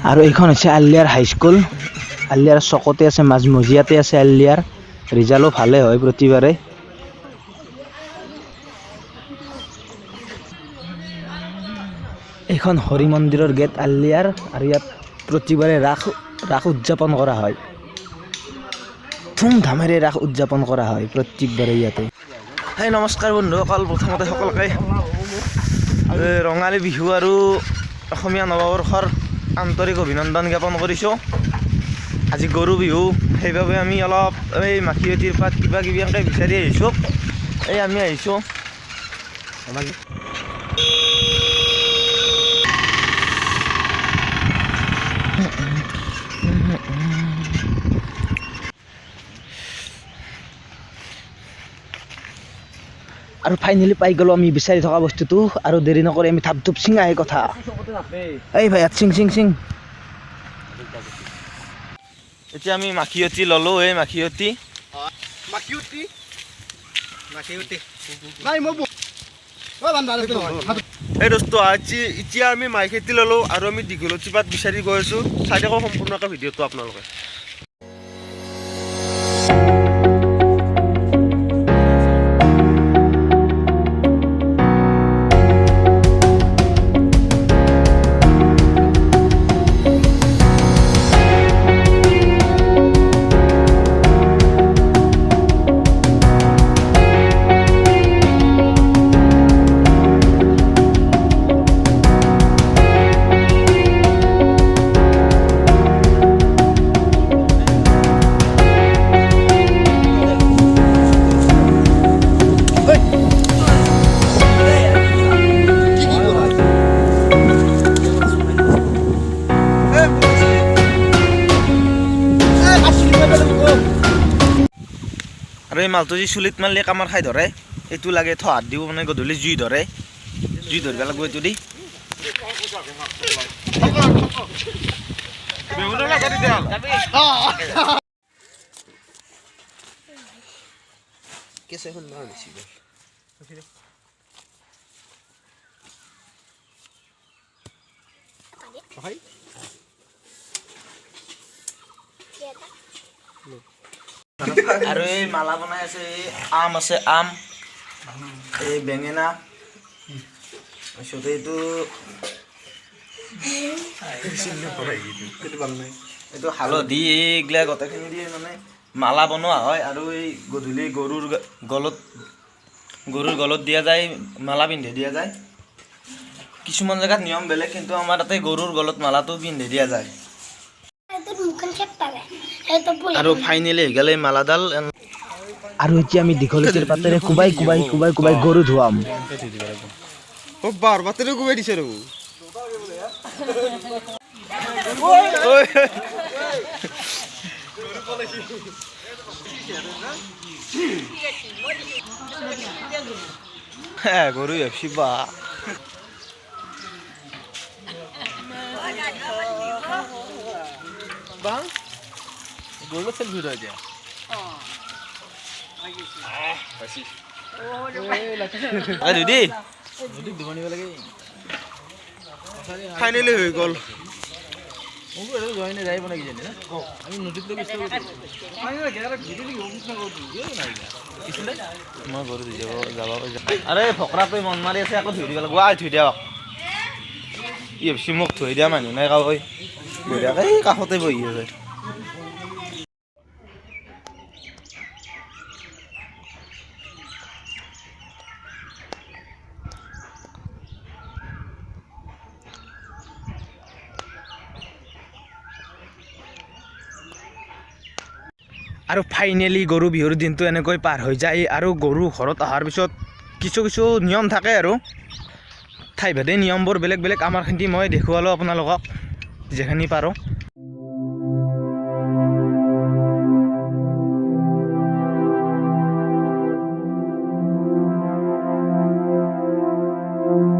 আৰু এইখন হৈছে আলিয়াৰ হাইস্কুল। আলিয়াৰ চকতে আছে, মাজমজিয়াতে আছে আলিয়াৰ। ৰিজাল্টো ভালে হয় প্ৰতিবাৰে। এইখন হৰি মন্দিৰৰ গেট আলিয়াৰ, আৰু ইয়াত প্ৰতিবাৰে ৰাস উদযাপন কৰা হয়। ধুমধামেৰে ৰাস উদযাপন কৰা হয় প্ৰত্যেকবাৰে ইয়াতে। হেই নমস্কাৰ বন্ধুসকল, প্ৰথমতে সকলোকে ৰঙালী বিহু আৰু অসমীয়া নৱবৰ্ষৰ আন্তৰিক অভিনন্দন জ্ঞাপন কৰিছোঁ। আজি গৰু বিহু, সেইবাবে আমি অলপ এই মাখিয়তীৰ পাত কিবা কিবি এনেকৈ বিচাৰি আহিছোঁ। আমি আহিছোঁ আৰু ফাইনেলি পাই গ'লো আমি বিচাৰি থকা বস্তুটো। আৰু দেৰি নকৰি আমি থাপ থুপ চিঙাই কথা। এই ভাই চিং চিং চিং। এতিয়া আমি মাখিয়তী ল'লোঁ। এই মাখিয়তী এই দোস্ত এতিয়া আমি মাখিয়তী ল'লোঁ আৰু আমি দীঘলতী পাত বিচাৰি গৈ আছোঁ। চাই থাকক সম্পূৰ্ণকৈ ভিডিঅ'টো আপোনালোকে। আৰু এই মালটো যি চুলিত মাৰিলে কামাৰ খাই ধৰে, এইটো লাগে থহাত দিও, মানে গধূলি জুই ধৰে, জুই ধৰিব লাগিব এইটো দি। আৰু এই মালা বনাই আছে, এই আম আছে, আম, এই বেঙেনা, তাৰপিছত এইটো হালধি, এইগিলা গোটেইখিনি দিয়ে মানে মালা বনোৱা হয়। আৰু এই গধূলি গৰুৰ গলত দিয়া যায়, মালা পিন্ধি দিয়া যায়। কিছুমান জেগাত নিয়ম বেলেগ, কিন্তু আমাৰ তাতে গৰুৰ গলত মালাটো পিন্ধি দিয়া যায়। আৰু ফাইনেলি হৈ গ'ল এই মালাডাল। আৰু এতিয়া আমি দীঘলতিৰ পাতেৰে কোবাই কোবাই কোবাই কোবাই গৰু ধুৱাম। পাতেৰে কোবাই দিছে আৰু গৰু ভাবছি বা গৰুত চেলফি উঠাই দিয়া। ফাইনেলি হৈ গ'ল। আৰে ফকৰাটো মন মাৰি আছে, আকৌ ধুই দিব লাগিব। ধুই দিয়ক, ই ভাবছি মোক ধুই দিয়া মানুহ নাই, কাকৈ এই কাষতে বহি আছে। আৰু ফাইনেলি গৰু বিহুৰ দিনটো এনেকৈ পাৰ হৈ যায়। আৰু গৰু ঘৰত অহাৰ পিছত কিছু কিছু নিয়ম থাকে, আৰু ঠাইভেদে নিয়মবোৰ বেলেগ বেলেগ। আমাৰখিনি মই দেখুৱালোঁ আপোনালোকক যিখিনি পাৰোঁ।